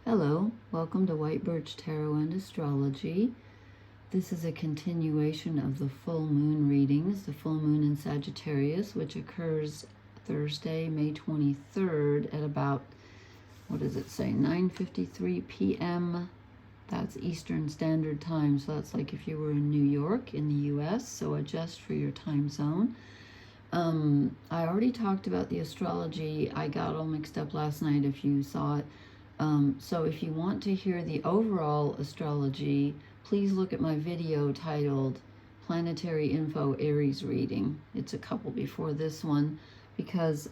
Hello, welcome to White Birch Tarot and Astrology. This is a continuation of the full moon readings, the full moon in Sagittarius, which occurs Thursday, May 23rd at about, what does it say, 9:53 p.m. That's Eastern Standard Time, so that's like if you were in New York in the US, so adjust for your time zone. I already talked about the astrology. I got all mixed up last night if you saw it. So if you want to hear the overall astrology, please look at my video titled Planetary Info Aries Reading. It's a couple before this one because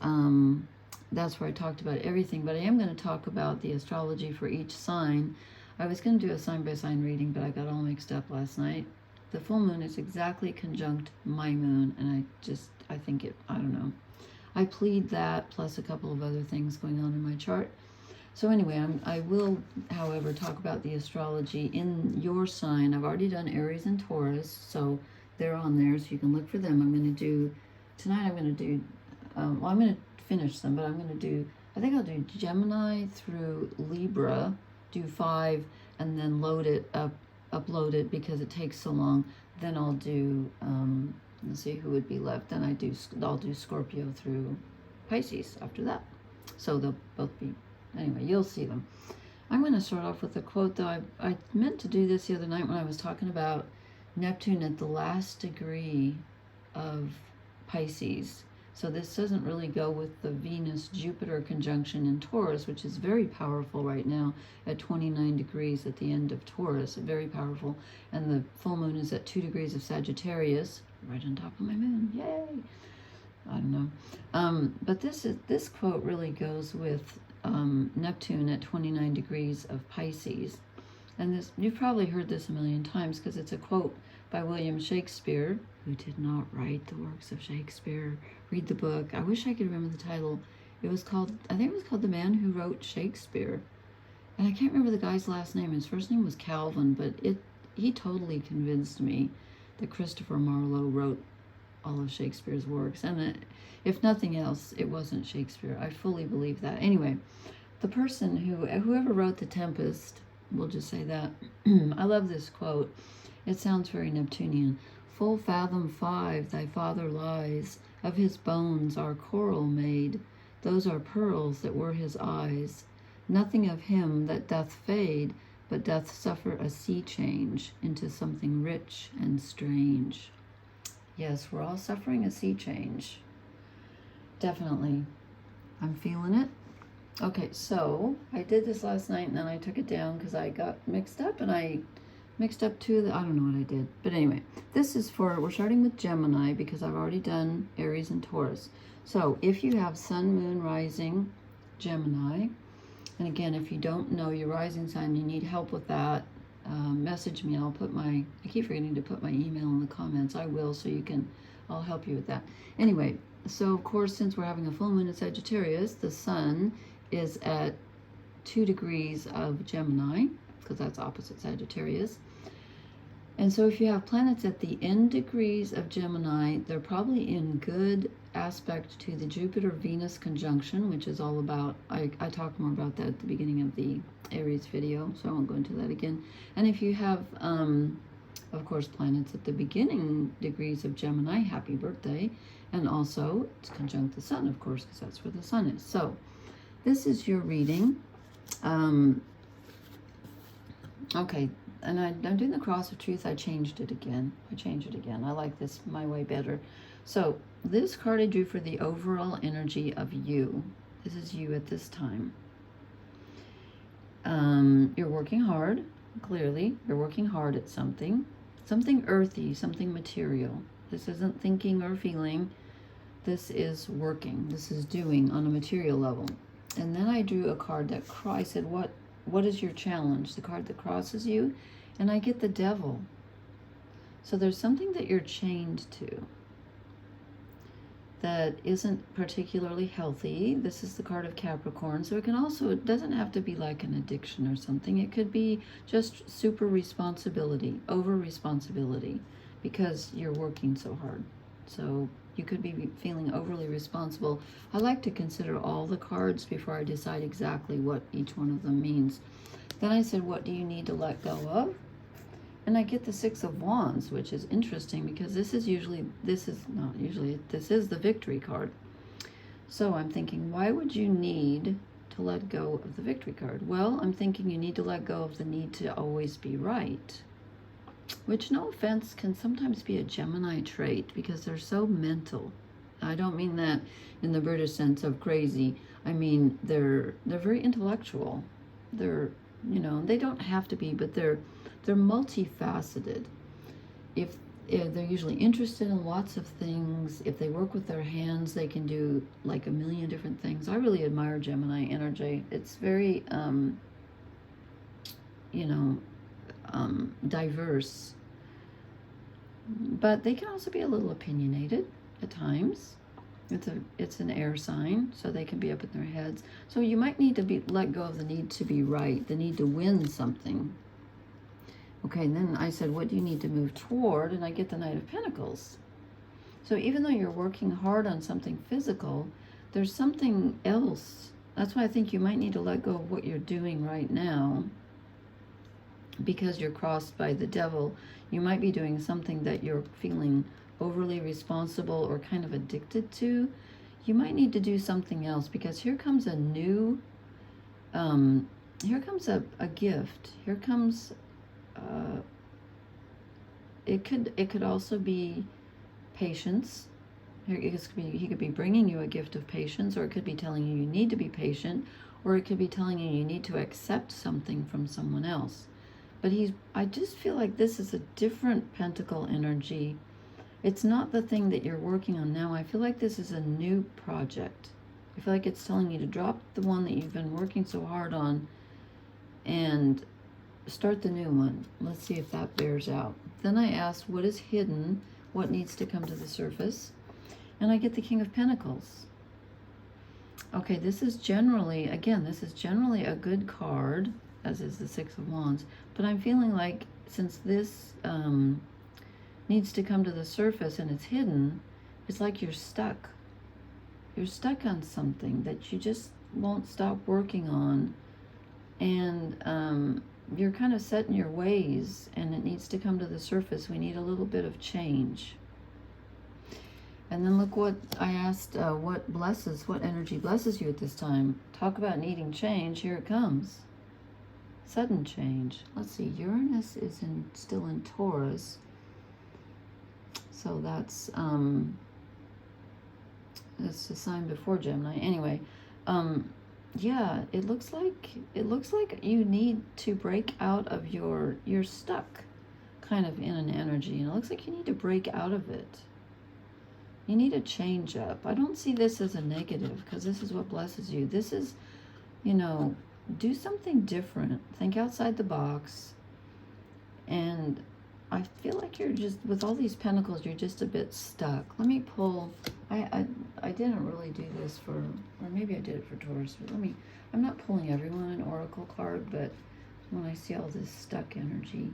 that's where I talked about everything. But I am going to talk about the astrology for each sign. I was going to do a sign-by-sign reading, but I got all mixed up last night. The full moon is exactly conjunct my moon, and I think I don't know. I plead that plus a couple of other things going on in my chart. So anyway, I will, however, talk about the astrology in your sign. I've already done Aries and Taurus, so they're on there, so you can look for them. Tonight I'm going to do, I'm going to finish them, but I think I'll do Gemini through Libra, do 5, and then upload it because it takes so long. Then I'll do, let's see who would be left. Then I'll do Scorpio through Pisces after that. So they'll both be. Anyway, you'll see them. I'm going to start off with a quote, though. I meant to do this the other night when I was talking about Neptune at the last degree of Pisces. So this doesn't really go with the Venus-Jupiter conjunction in Taurus, which is very powerful right now at 29 degrees at the end of Taurus. Very powerful. And the full moon is at 2 degrees of Sagittarius, right on top of my moon. Yay! I don't know. But this quote really goes with Neptune at 29 degrees of Pisces. And this, you've probably heard this a million times because it's a quote by William Shakespeare, who did not write the works of Shakespeare. Read the book. I wish I could remember the title. I think it was called The Man Who Wrote Shakespeare. And I can't remember the guy's last name. His first name was Calvin, but he totally convinced me that Christopher Marlowe wrote all of Shakespeare's works, and if nothing else, it wasn't Shakespeare. I fully believe that. Anyway, the person whoever wrote The Tempest, we'll just say that. I love this quote. It sounds very Neptunian. Full fathom 5 thy father lies, of his bones are coral made, those are pearls that were his eyes. Nothing of him that doth fade, but doth suffer a sea change into something rich and strange. Yes, we're all suffering a sea change. Definitely. I'm feeling it. Okay, so I did this last night and then I took it down because I got mixed up and I mixed up I don't know what I did. But anyway, we're starting with Gemini because I've already done Aries and Taurus. So if you have Sun, Moon, Rising, Gemini, and again, if you don't know your rising sign, you need help with that, message me. I keep forgetting to put my email in the comments. I will, so I'll help you with that. Anyway, so of course, since we're having a full moon in Sagittarius, the sun is at 2 degrees of Gemini, because that's opposite Sagittarius. And so if you have planets at the end degrees of Gemini, they're probably in good aspect to the Jupiter-Venus conjunction, which is all about, I talked more about that at the beginning of the Aries video, so I won't go into that again. And if you have, of course, planets at the beginning degrees of Gemini, happy birthday. And also, it's conjunct the sun, of course, because that's where the sun is. So, this is your reading. Okay, and I'm doing the Cross of Truth. I changed it again. I like this my way better. So, this card I drew for the overall energy of you. This is you at this time. You're working hard, clearly. You're working hard at something earthy, something material. This isn't thinking or feeling. This is working. This is doing on a material level. And then I drew a card that I said, what is your challenge? The card that crosses you. And I get the Devil. So there's something that you're chained to that isn't particularly healthy. This is the card of Capricorn. So it doesn't have to be like an addiction or something. It could be just super responsibility, over responsibility, because you're working so hard. So You could be feeling overly responsible. I like to consider all the cards before I decide exactly what each one of them means. Then I said, what do you need to let go of? And I get the Six of Wands, which is interesting because this is the victory card. So I'm thinking, why would you need to let go of the victory card? Well, I'm thinking you need to let go of the need to always be right, which, no offense, can sometimes be a Gemini trait because they're so mental. I don't mean that in the British sense of crazy. I mean, they're very intellectual. They're, they don't have to be, but they're multifaceted. If they're usually interested in lots of things. If they work with their hands, they can do like a million different things. I really admire Gemini energy. It's very, diverse. But they can also be a little opinionated at times. It's an air sign, so they can be up in their heads. So you might need to let go of the need to be right, the need to win something. Okay, and then I said, what do you need to move toward? And I get the Knight of Pentacles. So even though you're working hard on something physical, there's something else. That's why I think you might need to let go of what you're doing right now, because you're crossed by the devil. You might be doing something that you're feeling overly responsible or kind of addicted to. You might need to do something else, because here comes a new, here comes a gift. Here comes, it could also be patience. He could be bringing you a gift of patience, or it could be telling you need to be patient, or it could be telling you need to accept something from someone else. But I just feel like this is a different pentacle energy. It's not the thing that you're working on now. I feel like this is a new project. I feel like it's telling you to drop the one that you've been working so hard on and start the new one. Let's see if that bears out. Then I asked, what is hidden? What needs to come to the surface? And I get the King of Pentacles. Okay, this is generally a good card, as is the Six of Wands. But I'm feeling like since this needs to come to the surface and it's hidden, it's like you're stuck. You're stuck on something that you just won't stop working on. And you're kind of set in your ways, and it needs to come to the surface. We need a little bit of change. And then look what I asked, what energy blesses you at this time? Talk about needing change. Here it comes. Sudden change. Let's see, Uranus is still in Taurus. So that's the sign before Gemini. Anyway, yeah, it looks like you need to break out of you're stuck kind of in an energy, and it looks like you need to break out of it. You need a change up. I don't see this as a negative, because this is what blesses you. This is, do something different. Think outside the box. And I feel like you're just, with all these pentacles, you're just a bit stuck. Let me pull. I didn't really do this or maybe I did it for Taurus, but I'm not pulling everyone an oracle card, but when I see all this stuck energy,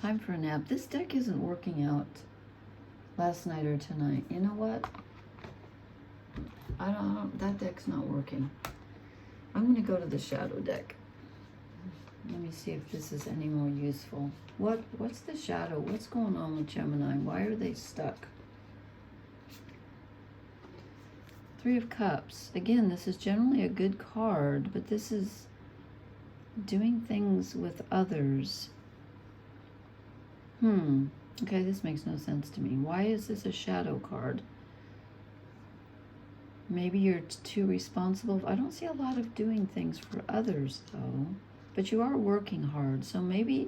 time for a nap. This deck isn't working out last night or tonight. You know what? That deck's not working. I'm going to go to the shadow deck. Let me see if this is any more useful. What's the shadow? What's going on with Gemini? Why are they stuck? Three of Cups. Again, this is generally a good card, but this is doing things with others. Okay, this makes no sense to me. Why is this a shadow card? Maybe you're too responsible. I don't see a lot of doing things for others, though. But you are working hard, so maybe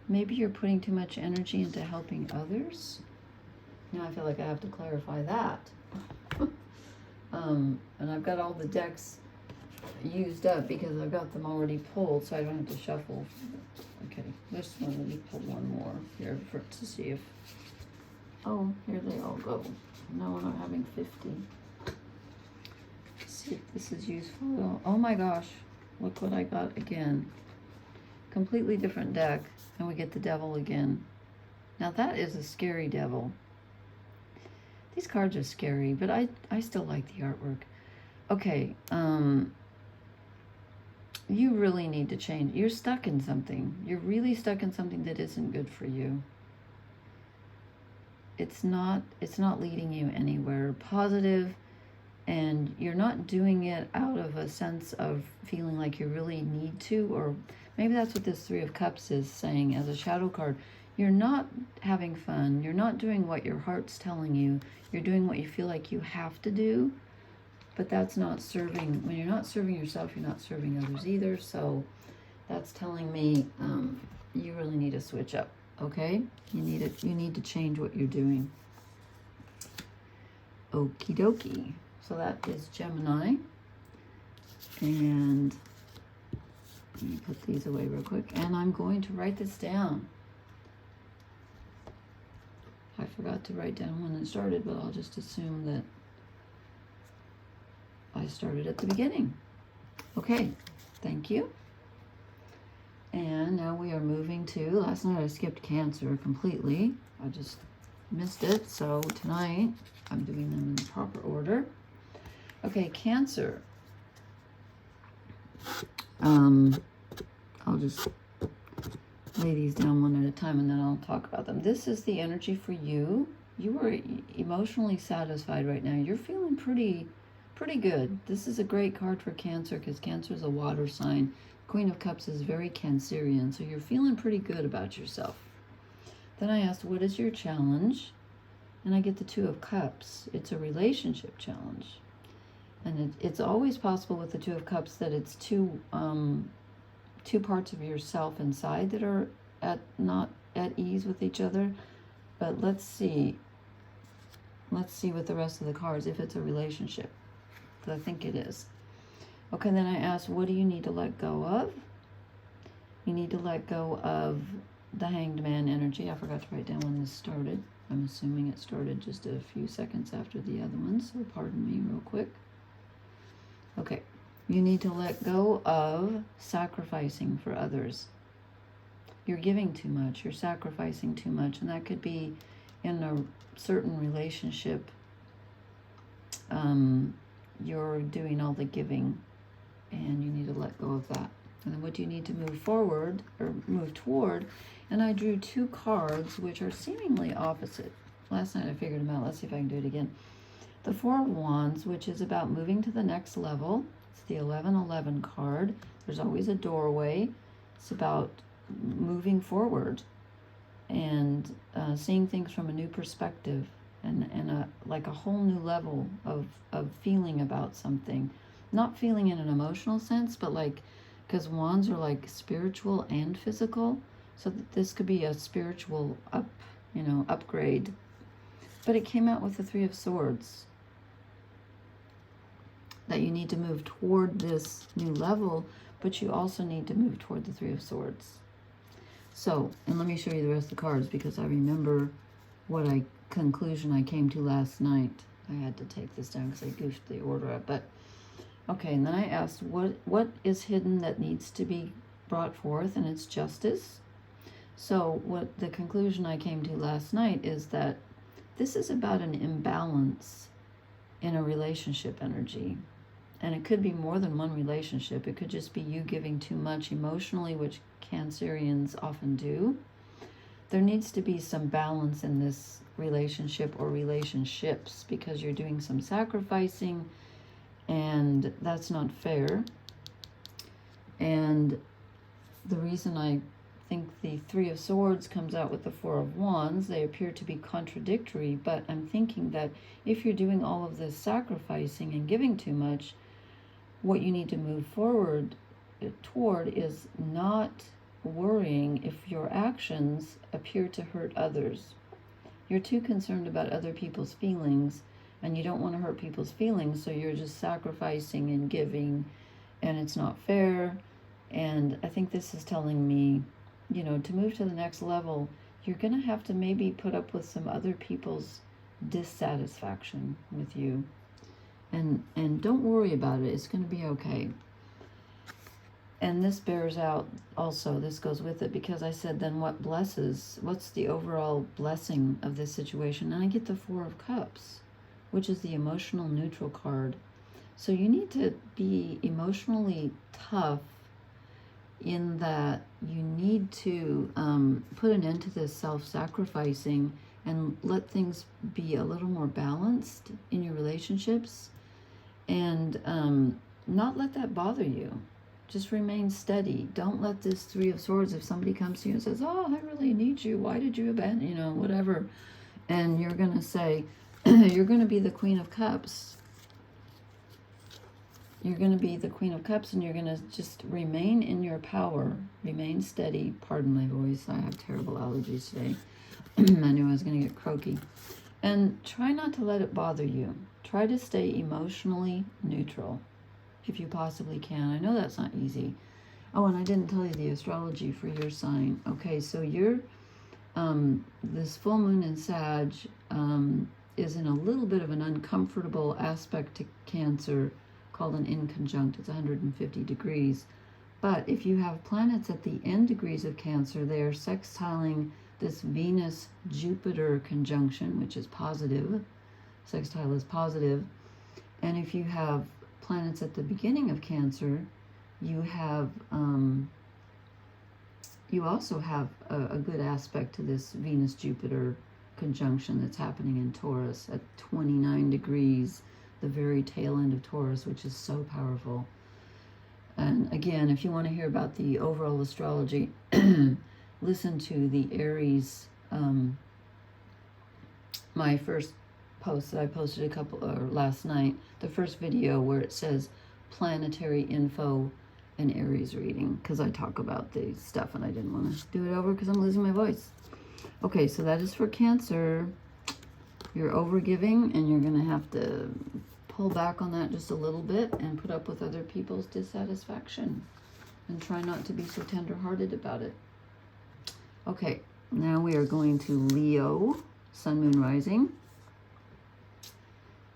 you're putting too much energy into helping others. Now I feel like I have to clarify that. And I've got all the decks used up because I've got them already pulled, so I don't have to shuffle. Okay, this one, let me pull one more here to see if... Oh, here they all go. No, we're not having 50. Let's see if this is useful. Oh my gosh, look what I got again. Completely different deck. And we get the devil again. Now that is a scary devil. These cards are scary, but I still like the artwork. Okay, you really need to change. You're stuck in something. You're really stuck in something that isn't good for you. It's not leading you anywhere positive, and you're not doing it out of a sense of feeling like you really need to, or maybe that's what this Three of Cups is saying as a shadow card. You're not having fun. You're not doing what your heart's telling you. You're doing what you feel like you have to do, but that's not serving. When you're not serving yourself, you're not serving others either. So that's telling me you really need to switch up, okay? You need to change what you're doing. Okie dokie. So that is Gemini. And let me put these away real quick. And I'm going to write this down. I forgot to write down when it started, but I'll just assume that I started at the beginning. Okay, thank you. And now we are moving to, last night I skipped Cancer completely. I just missed it, so tonight I'm doing them in the proper order. Okay, Cancer. I'll just lay these down one at a time and then I'll talk about them. This is the energy for you. You are emotionally satisfied right now. You're feeling pretty good. This is a great card for Cancer because Cancer is a water sign. Queen of Cups is very Cancerian, so you're feeling pretty good about yourself. Then I asked, what is your challenge? And I get the Two of Cups. It's a relationship challenge. And it's always possible with the Two of Cups that it's two parts of yourself inside that are not at ease with each other. But let's see with the rest of the cards if it's a relationship. Because I think it is. Okay, then I asked, what do you need to let go of? You need to let go of the Hanged Man energy. I forgot to write down when this started. I'm assuming it started just a few seconds after the other one, so pardon me real quick. Okay, you need to let go of sacrificing for others. You're giving too much, you're sacrificing too much, and that could be in a certain relationship. You're doing all the giving, and you need to let go of that. And then what do you need to move forward or move toward? And I drew two cards which are seemingly opposite. Last night I figured them out. Let's see if I can do it again. The Four of Wands, which is about moving to the next level. It's the 1111 card. There's always a doorway. It's about moving forward and seeing things from a new perspective and like a whole new level of feeling about something. Not feeling in an emotional sense, but like, because wands are like spiritual and physical. So this could be a spiritual upgrade. But it came out with the Three of Swords. That you need to move toward this new level, but you also need to move toward the Three of Swords. So, and let me show you the rest of the cards because I remember what conclusion I came to last night. I had to take this down because I goofed the order up. But okay, and then I asked what is hidden that needs to be brought forth, and it's justice. So what the conclusion I came to last night is that this is about an imbalance in a relationship energy. And it could be more than one relationship. It could just be you giving too much emotionally, which Cancerians often do. There needs to be some balance in this relationship or relationships because you're doing some sacrificing and that's not fair. And the reason I think the Three of Swords comes out with the Four of Wands, they appear to be contradictory, but I'm thinking that if you're doing all of this sacrificing and giving too much, what you need to move forward toward is not worrying if your actions appear to hurt others. You're too concerned about other people's feelings, and you don't want to hurt people's feelings, so you're just sacrificing and giving, and it's not fair. And I think this is telling me, to move to the next level, you're going to have to maybe put up with some other people's dissatisfaction with you. And don't worry about it. It's going to be okay. And this bears out also, this goes with it, because I said, then what's the overall blessing of this situation? And I get the Four of Cups, which is the emotional neutral card. So you need to be emotionally tough in that you need to put an end to this self-sacrificing and let things be a little more balanced in your relationships, and not let that bother you. Just remain steady. Don't let this Three of Swords, if somebody comes to you and says, oh, I really need you, why did you abandon, you know, whatever, and you're going to say, you're going to be the Queen of Cups. You're going to be the Queen of Cups, and you're going to just remain in your power. Remain steady. Pardon my voice. I have terrible allergies today. I knew I was going to get croaky. And try not to let it bother you. Try to stay emotionally neutral if you possibly can. I know that's not easy. Oh, and I didn't tell you the astrology for your sign. Okay, so you're, this full moon in Sag is in a little bit of an uncomfortable aspect to Cancer, called an inconjunct. It's 150 degrees. But if you have planets at the end degrees of Cancer, they are sextiling this Venus-Jupiter conjunction, which is positive. Sextile is positive. And if you have planets at the beginning of Cancer, you have you also have a good aspect to this Venus-Jupiter conjunction that's happening in Taurus at 29 degrees, the very tail end of Taurus, which is so powerful. And again, if you want to hear about the overall astrology, listen to the Aries, my first post that I posted last night, the first video where it says planetary info and Aries reading, because I talk about the stuff and I didn't want to do it over because I'm losing my voice. Okay, so that is for Cancer. You're overgiving, and you're going to have to pull back on that just a little bit and put up with other people's dissatisfaction, and try not to be so tender-hearted about it. Okay, now we are going to Leo, Sun, Moon, Rising.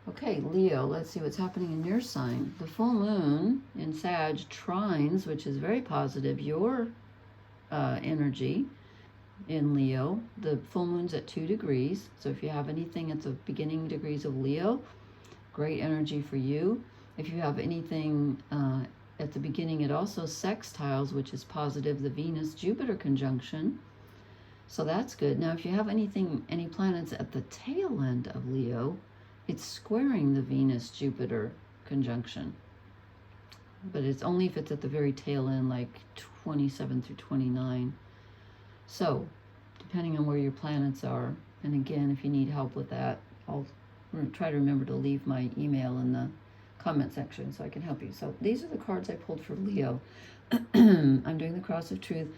Okay, Leo, let's see what's happening in your sign. The full moon in Sag trines, which is very positive, your energy in Leo. The full moon's at 2 degrees. So if you have anything at the beginning degrees of Leo, great energy for you. If you have anything at the beginning, it also sextiles, which is positive, the Venus-Jupiter conjunction. So that's good. Now, if you have any planets at the tail end of Leo, it's squaring the Venus-Jupiter conjunction. But it's only if it's at the very tail end, like 27 through 29. So, depending on where your planets are, and again, if you need help with that, I'll try to remember to leave my email in the comment section so I can help you. So, these are the cards I pulled for Leo. I'm doing the Cross of Truth.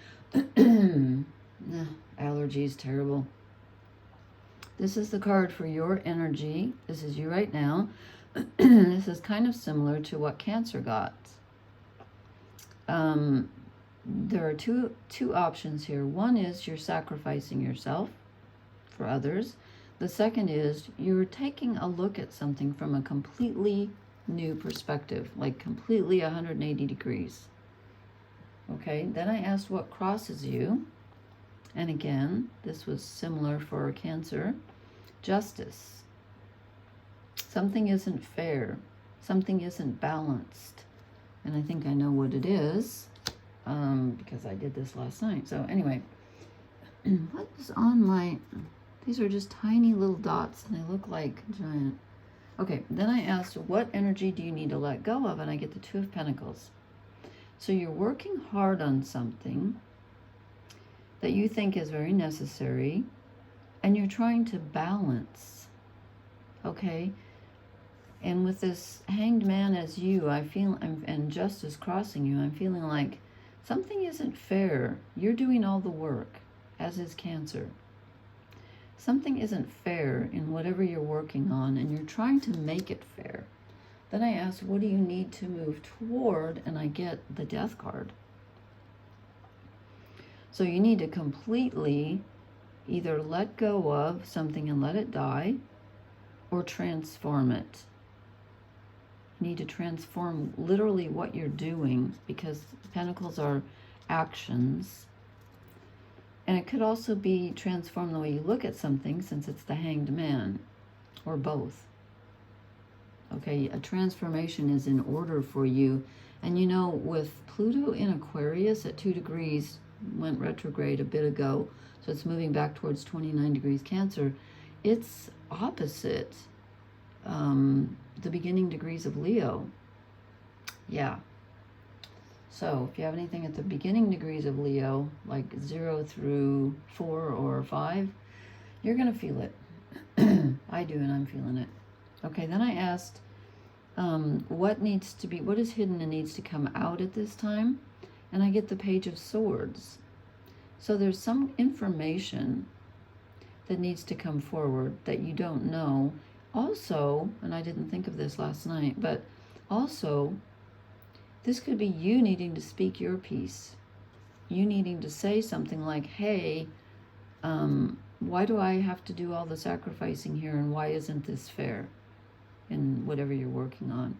Allergies, terrible. This is the card for your energy. This is you right now. This is kind of similar to what Cancer got. There are two options here. One is you're sacrificing yourself for others. The second is you're taking a look at something from a completely new perspective, like completely 180 degrees. Okay, then I asked what crosses you. And again, this was similar for Cancer. Justice. Something isn't fair. Something isn't balanced. And I think I know what it is. Because I did this last night. So anyway, what is on my, these are just tiny little dots and they look like giant. Okay, then I asked, what energy do you need to let go of? And I get the Two of Pentacles. So you're working hard on something that you think is very necessary, and you're trying to balance, okay? And with this Hanged Man as you, I feel, and Justice crossing you, I'm feeling like something isn't fair. You're doing all the work, as is Cancer. Something isn't fair in whatever you're working on, and you're trying to make it fair. Then I asked, what do you need to move toward? And I get the Death card. So you need to completely either let go of something and let it die, or transform it. You need to transform literally what you're doing, because Pentacles are actions. And it could also be transform the way you look at something, since it's the Hanged Man, or both. Okay, a transformation is in order for you. And you know, with Pluto in Aquarius at 2 degrees, went retrograde a bit ago, so it's moving back towards 29 degrees Cancer, it's opposite the beginning degrees of Leo. Yeah. So if you have anything at the beginning degrees of Leo, like 0 through 4 or 5, you're going to feel it. I do, and I'm feeling it. Okay, then I asked, what is hidden and needs to come out at this time? And I get the Page of Swords. So there's some information that needs to come forward that you don't know. Also, and I didn't think of this last night, but also, this could be you needing to speak your piece. You needing to say something like, hey, why do I have to do all the sacrificing here, and why isn't this fair in whatever you're working on?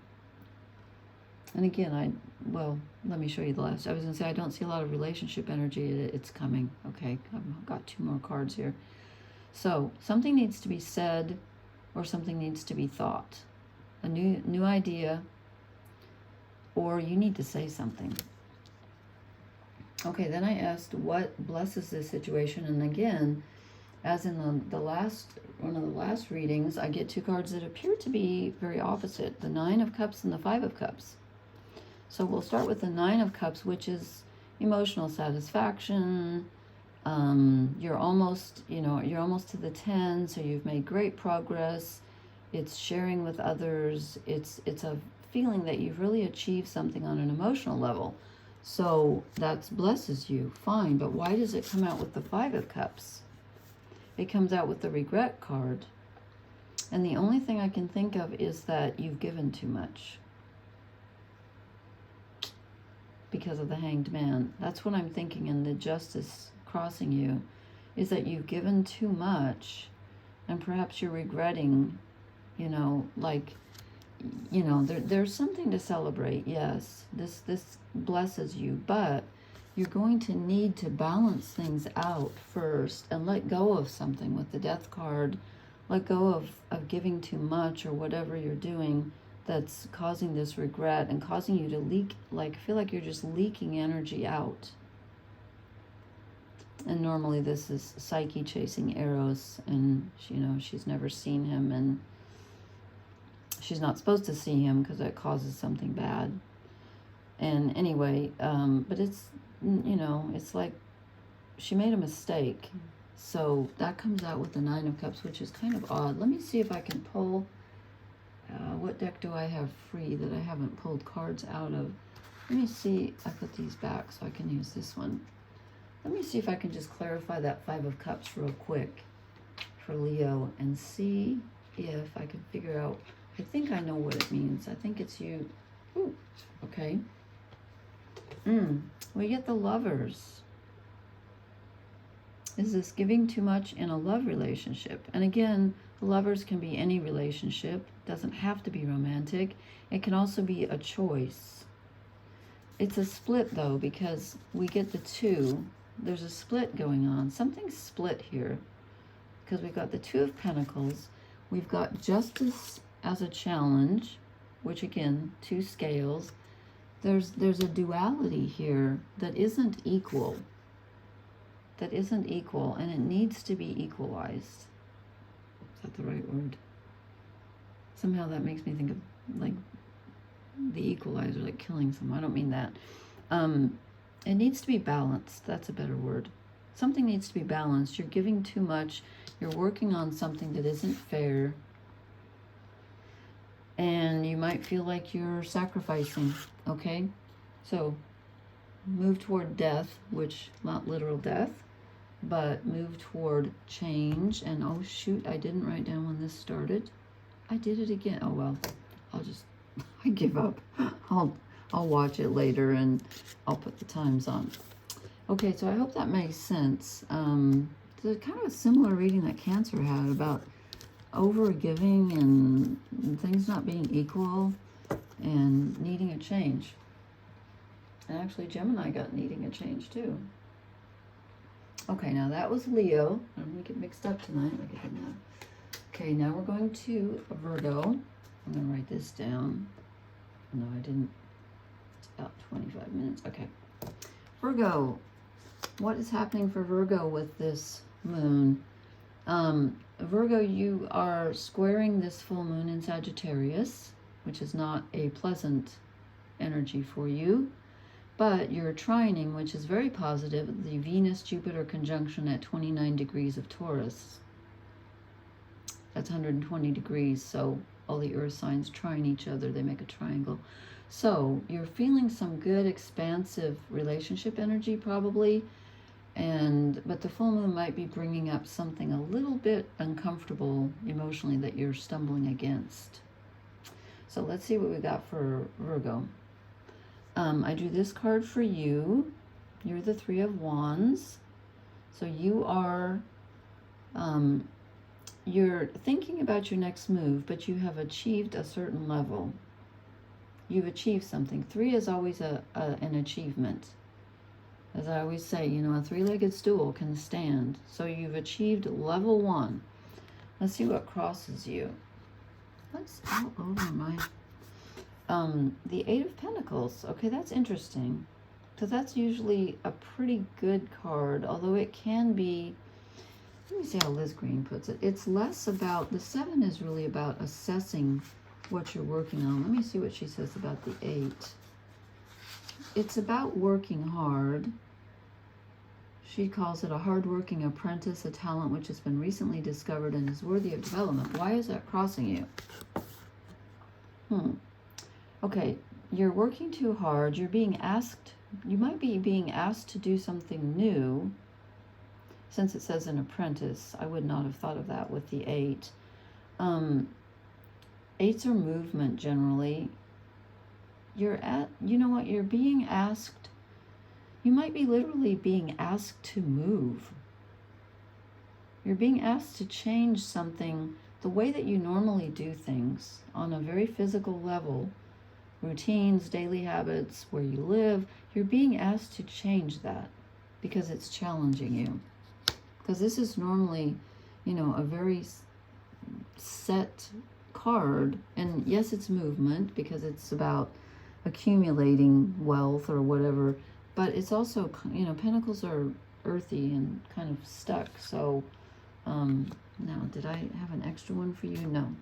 And again, well, let me show you the last. I was going to say, I don't see a lot of relationship energy. It's coming. Okay, I've got 2 more cards here. So something needs to be said, or something needs to be thought. A new idea, or you need to say something. Okay, then I asked what blesses this situation, and again, as in one of the last readings, I get 2 cards that appear to be very opposite, the 9 of Cups and the 5 of Cups. So we'll start with the 9 of Cups, which is emotional satisfaction. You're almost to the 10, so you've made great progress. It's sharing with others. It's a feeling that you've really achieved something on an emotional level. So that blesses you, fine. But why does it come out with the 5 of Cups? It comes out with the regret card. And the only thing I can think of is that you've given too much because of the Hanged Man. That's what I'm thinking, and the Justice crossing you is that you've given too much, and perhaps you're regretting, there's something to celebrate. Yes, this blesses you, but you're going to need to balance things out first and let go of something with the Death card. Let go of giving too much, or whatever you're doing that's causing this regret and causing you to leak, feel like you're just leaking energy out. And normally this is Psyche chasing Eros, and she's never seen him, and she's not supposed to see him because that causes something bad. And anyway, but it's, it's like she made a mistake. So that comes out with the 9 of Cups, which is kind of odd. Let me see if I can pull, what deck do I have free that I haven't pulled cards out of? Let me see, I put these back so I can use this one. Let me see if I can just clarify that 5 of Cups real quick for Leo and see if I can figure out, I think I know what it means. I think it's you. Ooh, okay. We get the Lovers. Is this giving too much in a love relationship? And again, the Lovers can be any relationship. It doesn't have to be romantic. It can also be a choice. It's a split though, because we get the 2. There's a split going on. Something's split here, because we've got the 2 of Pentacles. We've got Justice as a challenge, which again, 2 scales. There's a duality here that isn't equal. And it needs to be equalized. Is that the right word? Somehow that makes me think of like the equalizer, like killing someone. I don't mean that. It needs to be balanced. That's a better word. Something needs to be balanced. You're giving too much. You're working on something that isn't fair. And you might feel like you're sacrificing, okay? So move toward death, which not literal death, but move toward change. And oh shoot, I didn't write down when this started. I did it again. Oh well, I give up. I'll watch it later and I'll put the times on. Okay, so I hope that makes sense. It's kind of a similar reading that Cancer had about over-giving and things not being equal. and needing a change. And actually Gemini got needing a change too. Okay, now that was Leo. I don't want to get mixed up tonight. Okay, now we're going to Virgo. I'm going to write this down. No, I didn't. It's about 25 minutes. Okay. Virgo. What is happening for Virgo with this moon? Virgo, you are squaring this full moon in Sagittarius, which is not a pleasant energy for you. But you're trining, which is very positive, the Venus-Jupiter conjunction at 29 degrees of Taurus. That's 120 degrees, so all the earth signs trine each other. They make a triangle. So you're feeling some good, expansive relationship energy, probably. But the full moon might be bringing up something a little bit uncomfortable emotionally that you're stumbling against. So let's see what we got for Virgo. I drew this card for you. You're the Three of Wands. So you are, you're thinking about your next move, but you have achieved a certain level. You've achieved something. 3 is always an achievement. As I always say, you know, a 3-legged stool can stand. So you've achieved level 1. Let's see what crosses you. What's all over my... the 8 of Pentacles. Okay, that's interesting. So that's usually a pretty good card, although it can be, let me see how Liz Green puts it. It's less about, the 7 is really about assessing what you're working on. Let me see what she says about the 8. It's about working hard. She calls it a hard-working apprentice, a talent which has been recently discovered and is worthy of development. Why is that crossing you? Okay, you're working too hard. You're being asked, you might be being asked to do something new. Since it says an apprentice, I would not have thought of that with the 8. 8s are movement generally. You know what, you're being asked, you might be literally being asked to move. You're being asked to change something, the way that you normally do things on a very physical level. Routines, daily habits, where you live, you're being asked to change that because it's challenging you. Because this is normally, you know, a very set card. And yes, it's movement because it's about accumulating wealth or whatever. But it's also, you know, Pentacles are earthy and kind of stuck. So, now, did I have an extra one for you? No.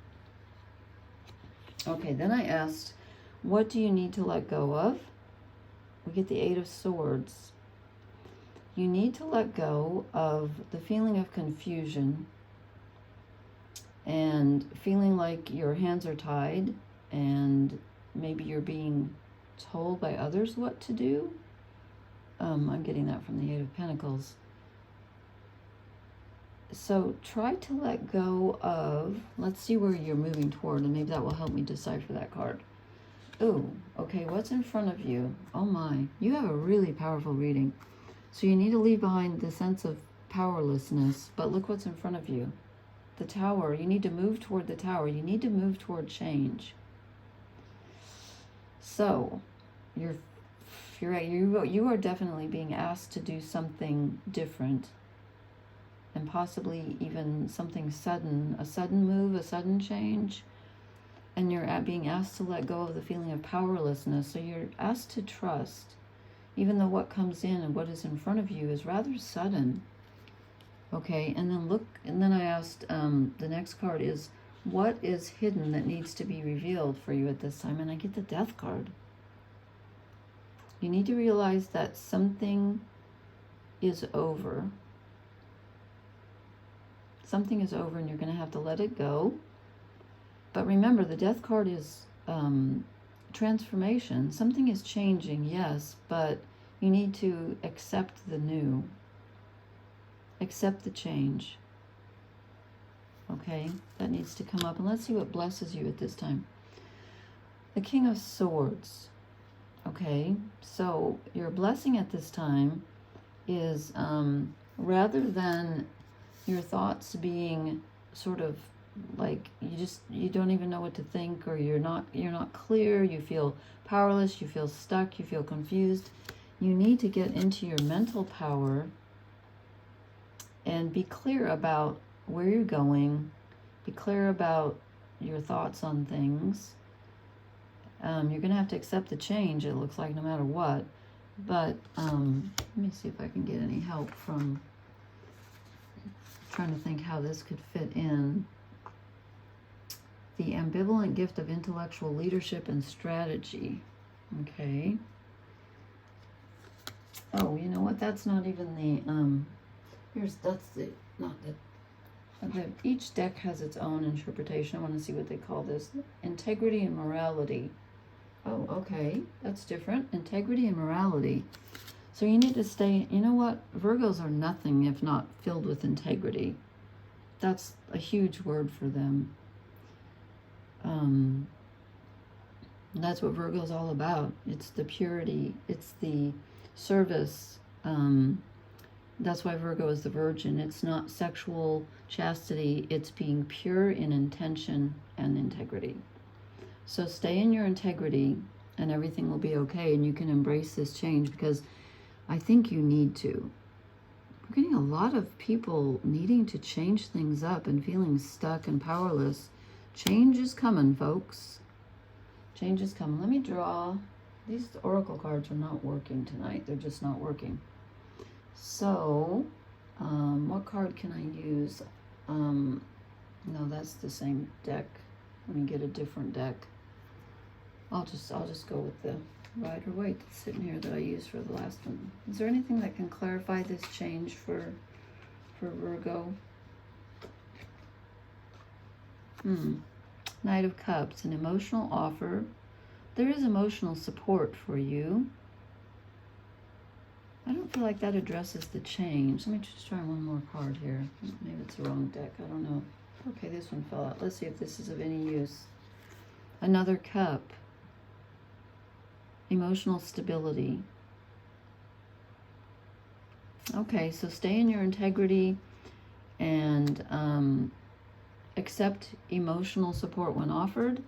Okay, then I asked, what do you need to let go of? We get the 8 of Swords. You need to let go of the feeling of confusion and feeling like your hands are tied and maybe you're being told by others what to do. I'm getting that from the 8 of Pentacles. So try to let go of, let's see where you're moving toward, and maybe that will help me decipher that card. Ooh, okay, what's in front of you? Oh my, you have a really powerful reading. So you need to leave behind the sense of powerlessness, but look what's in front of you. The Tower. You need to move toward the Tower. You need to move toward change. So you're right. You are definitely being asked to do something different, and possibly even something sudden, a sudden move, a sudden change. And you're being asked to let go of the feeling of powerlessness. So you're asked to trust, even though what comes in and what is in front of you is rather sudden. Okay, and then look, and then I asked, the next card is, what is hidden that needs to be revealed for you at this time? And I get the Death card. You need to realize that something is over. Something is over and you're going to have to let it go. But remember, the Death card is transformation. Something is changing, yes, but you need to accept the new. Accept the change. Okay, that needs to come up. And let's see what blesses you at this time. The King of Swords. Okay, so your blessing at this time is rather than your thoughts being sort of like you don't even know what to think, or you're not clear, you feel powerless, you feel stuck, you feel confused. You need to get into your mental power and be clear about where you're going, be clear about your thoughts on things. You're going to have to accept the change, it looks like, no matter what. But let me see if I can get any help from trying to think how this could fit in. The ambivalent gift of intellectual leadership and strategy. Okay. Oh, you know what? That's not even the, each deck has its own interpretation. I want to see what they call this. Integrity and morality. Oh, okay. That's different. Integrity and morality. So you need to stay, you know what? Virgos are nothing if not filled with integrity. That's a huge word for them. That's what Virgo is all about. It's the purity. It's the service. That's why Virgo is the virgin. It's not sexual chastity. It's being pure in intention and integrity. So stay in your integrity and everything will be okay, and you can embrace this change, because I think you need to. We're getting a lot of people needing to change things up and feeling stuck and powerless. Change is coming, folks. Change is coming. Let me draw. These oracle cards are not working tonight. They're just not working. So, what card can I use? No, that's the same deck. Let me get a different deck. I'll just go with the Rider-Waite that's sitting here that I used for the last one. Is there anything that can clarify this change for Virgo? Knight of Cups, an emotional offer. There is emotional support for you. I don't feel like that addresses the change. Let me just try one more card here. Maybe it's the wrong deck. I don't know. Okay, this one fell out. Let's see if this is of any use. Another cup. Emotional stability. Okay, so stay in your integrity and accept emotional support when offered,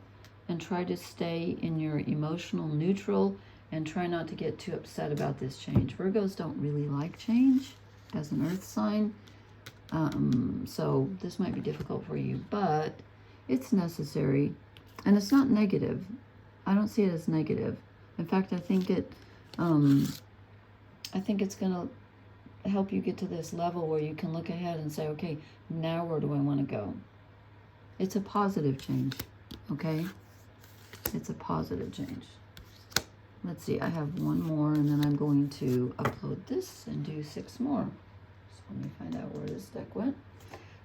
and try to stay in your emotional neutral and try not to get too upset about this change. Virgos don't really like change as an earth sign, so this might be difficult for you, but it's necessary, and it's not negative. I don't see it as negative. In fact, I think it's going to help you get to this level where you can look ahead and say, okay, now where do I want to go? It's a positive change, okay? It's a positive change. Let's see, I have one more, and then I'm going to upload this and do 6 more. So let me find out where this deck went.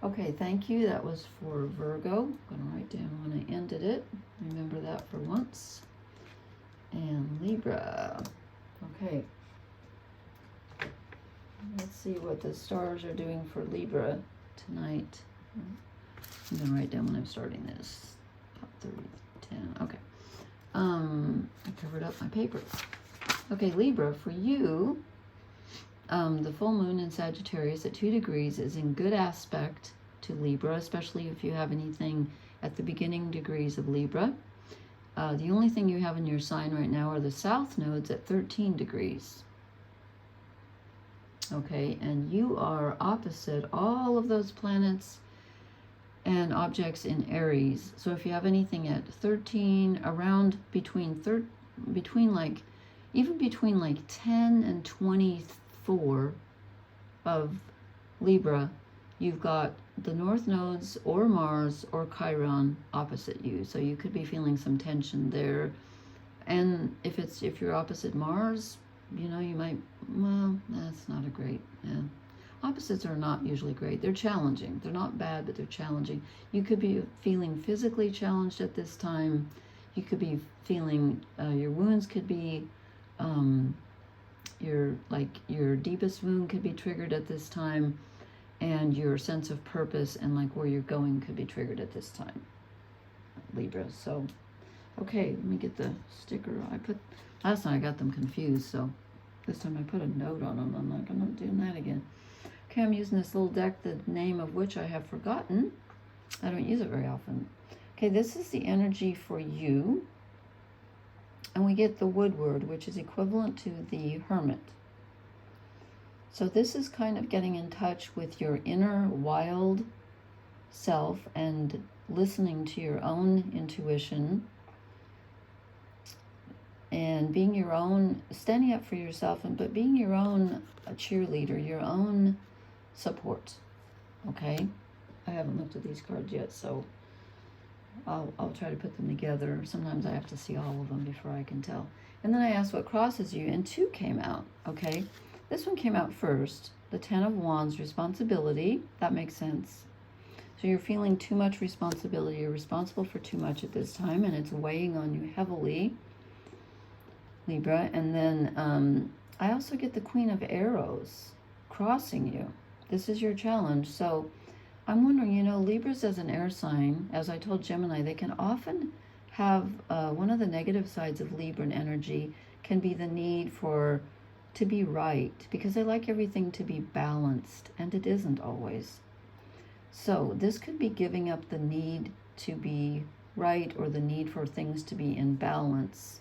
Okay, thank you. That was for Virgo. I'm going to write down when I ended it. Remember that for once. And Libra. Okay. Let's see what the stars are doing for Libra tonight. I'm going to write down when I'm starting this. About 30, 10. Okay. I covered up my papers. Okay, Libra, for you, the full moon in Sagittarius at 2 degrees is in good aspect to Libra, especially if you have anything at the beginning degrees of Libra. The only thing you have in your sign right now are the south nodes at 13 degrees. Okay, and you are opposite all of those planets and objects in Aries. So if you have anything at 13, around between 10 and 24 of Libra, you've got the north nodes or Mars or Chiron opposite you. So you could be feeling some tension there. And if you're opposite Mars, you know, you might, well, that's not a great, yeah. Opposites are not usually great. They're challenging. They're not bad, but they're challenging. You could be feeling physically challenged at this time. You could be feeling, your wounds could be, your deepest wound could be triggered at this time, and your sense of purpose and like where you're going could be triggered at this time, Libra. So, okay, let me get the sticker. Last night I got them confused, so this time I put a note on them. I'm like, I'm not doing that again. Okay, I'm using this little deck, the name of which I have forgotten. I don't use it very often. Okay, this is the energy for you. And we get the Woodward, which is equivalent to the Hermit. So this is kind of getting in touch with your inner wild self and listening to your own intuition and being your own, standing up for yourself, but being your own cheerleader, your own support. Okay? I haven't looked at these cards yet, so I'll try to put them together. Sometimes I have to see all of them before I can tell. And then I asked what crosses you, and 2 came out, okay? This one came out first, the 10 of Wands, responsibility. That makes sense. So you're feeling too much responsibility. You're responsible for too much at this time, and it's weighing on you heavily, Libra. And then I also get the Queen of Arrows crossing you. This is your challenge. So I'm wondering, you know, Libras as an air sign, as I told Gemini, they can often have one of the negative sides of Libran energy can be the need to be right, because they like everything to be balanced, and it isn't always. So this could be giving up the need to be right or the need for things to be in balance.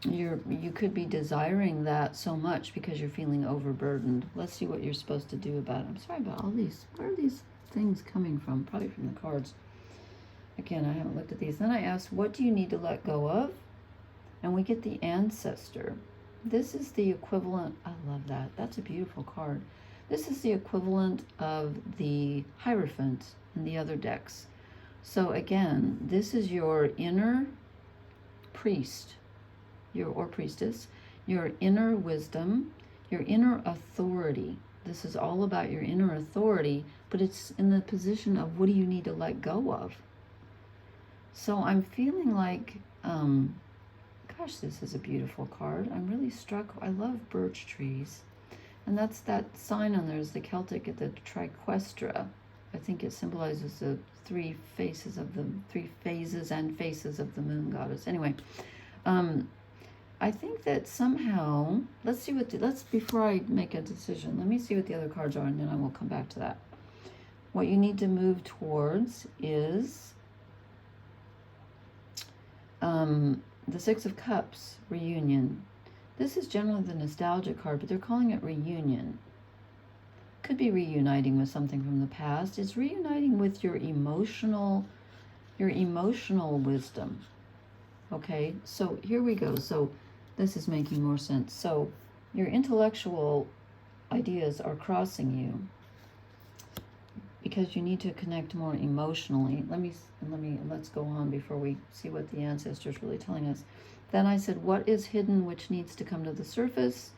You could be desiring that so much because you're feeling overburdened. Let's see what you're supposed to do about it. I'm sorry about all these. Where are these things coming from? Probably from the cards. Again, I haven't looked at these. Then I asked, what do you need to let go of? And we get the Ancestor. This is the equivalent. I love that. That's a beautiful card. This is the equivalent of the Hierophant in the other decks. So again, this is your inner priest, or priestess, your inner wisdom, your inner authority. This is all about your inner authority, but it's in the position of what do you need to let go of? So I'm feeling like, gosh, this is a beautiful card. I'm really struck. I love birch trees. And that's that sign on there is the Celtic, the triquestra. I think it symbolizes the 3 phases and faces of the moon goddess. Anyway, I think that somehow, before I make a decision, let me see what the other cards are, and then I will come back to that. What you need to move towards is the 6 of Cups, reunion. This is generally the nostalgia card, but they're calling it reunion. Could be reuniting with something from the past. It's reuniting with your emotional wisdom. Okay, so here we go. So this is making more sense. So your intellectual ideas are crossing you because you need to connect more emotionally. Let's go on before we see what the ancestor is really telling us. Then I said, what is hidden which needs to come to the surface?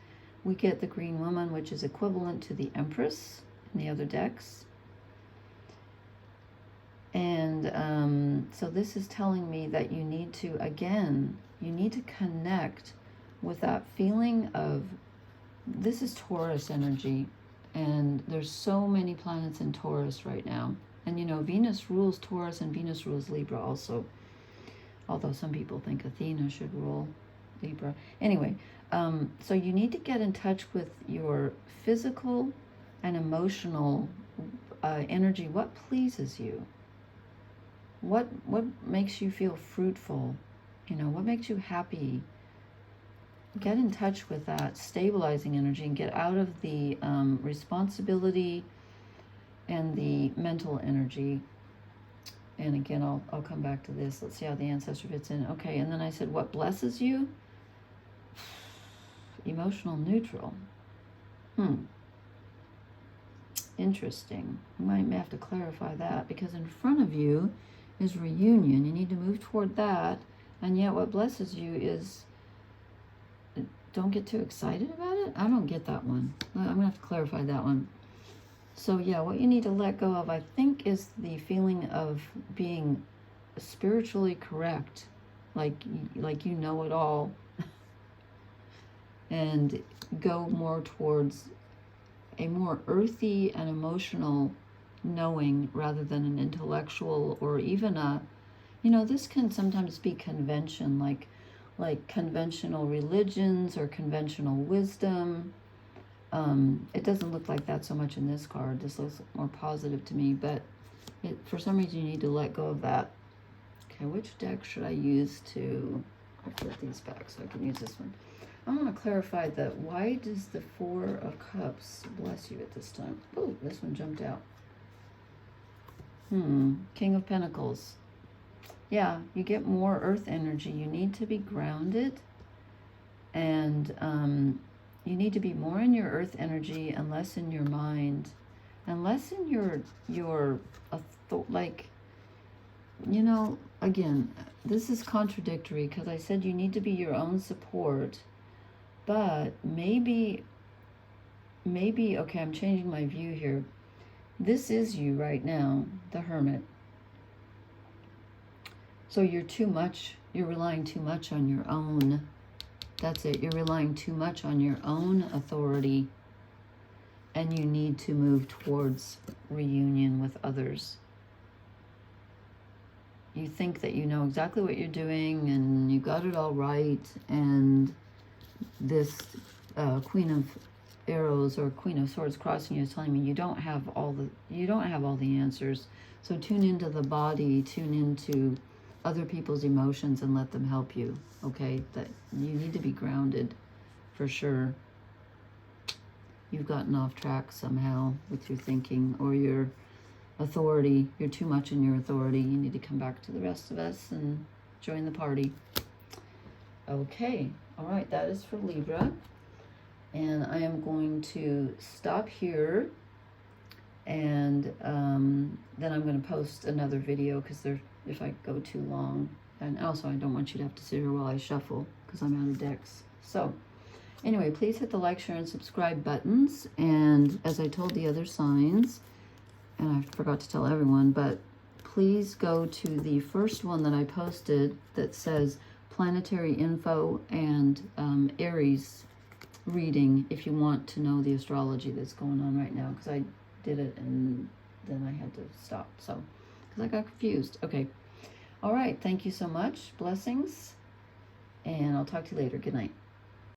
We get the Green Woman, which is equivalent to the Empress in the other decks. And so this is telling me that you need to connect with that feeling of, this is Taurus energy, and there's so many planets in Taurus right now. And you know, Venus rules Taurus and Venus rules Libra also. Although some people think Athena should rule Libra. Anyway, so you need to get in touch with your physical and emotional energy. What pleases you? What makes you feel fruitful? You know, what makes you happy? Get in touch with that stabilizing energy and get out of the responsibility and the mental energy. And again, I'll come back to this. Let's see how the ancestor fits in. Okay, and then I said, what blesses you? Emotional neutral. Interesting. You might have to clarify that, because in front of you is reunion. You need to move toward that. And yet what blesses you is, don't get too excited about it? I don't get that one. I'm going to have to clarify that one. So yeah, what you need to let go of, I think, is the feeling of being spiritually correct, like you know it all, and go more towards a more earthy and emotional knowing rather than an intellectual, or even a, you know, this can sometimes be convention, like conventional religions or conventional wisdom. It doesn't look like that so much in this card. This looks more positive to me, but for some reason you need to let go of that. Okay, which deck should I use to... I'll put these back so I can use this one. I want to clarify that why does the Four of Cups bless you at this time? Oh, this one jumped out. King of Pentacles. Yeah, you get more earth energy. You need to be grounded, and you need to be more in your earth energy and less in your mind, and less in your like, you know, again, this is contradictory because I said you need to be your own support, but maybe, okay, I'm changing my view here. This is you right now, the Hermit. So you're relying too much on your own. That's it. You're relying too much on your own authority, and you need to move towards reunion with others. You think that you know exactly what you're doing and you got it all right, and this Queen of Arrows or Queen of Swords crossing you is telling me you don't have all the answers. So tune into the body, tune into other people's emotions and let them help you. Okay, that you need to be grounded for sure. You've gotten off track somehow with your thinking or your authority. You're too much in your authority. You need to come back to the rest of us and join the party. Okay, all right, that is for Libra. And I am going to stop here, and then I'm going to post another video because if I go too long, and also I don't want you to have to sit here while I shuffle because I'm out of decks. So anyway, please hit the like, share, and subscribe buttons. And as I told the other signs, and I forgot to tell everyone, but please go to the first one that I posted that says planetary info and Aries reading if you want to know the astrology that's going on right now, because I did it and then I had to stop, so because I got confused. Okay, all right, thank you so much. Blessings, and I'll talk to you later. Good night.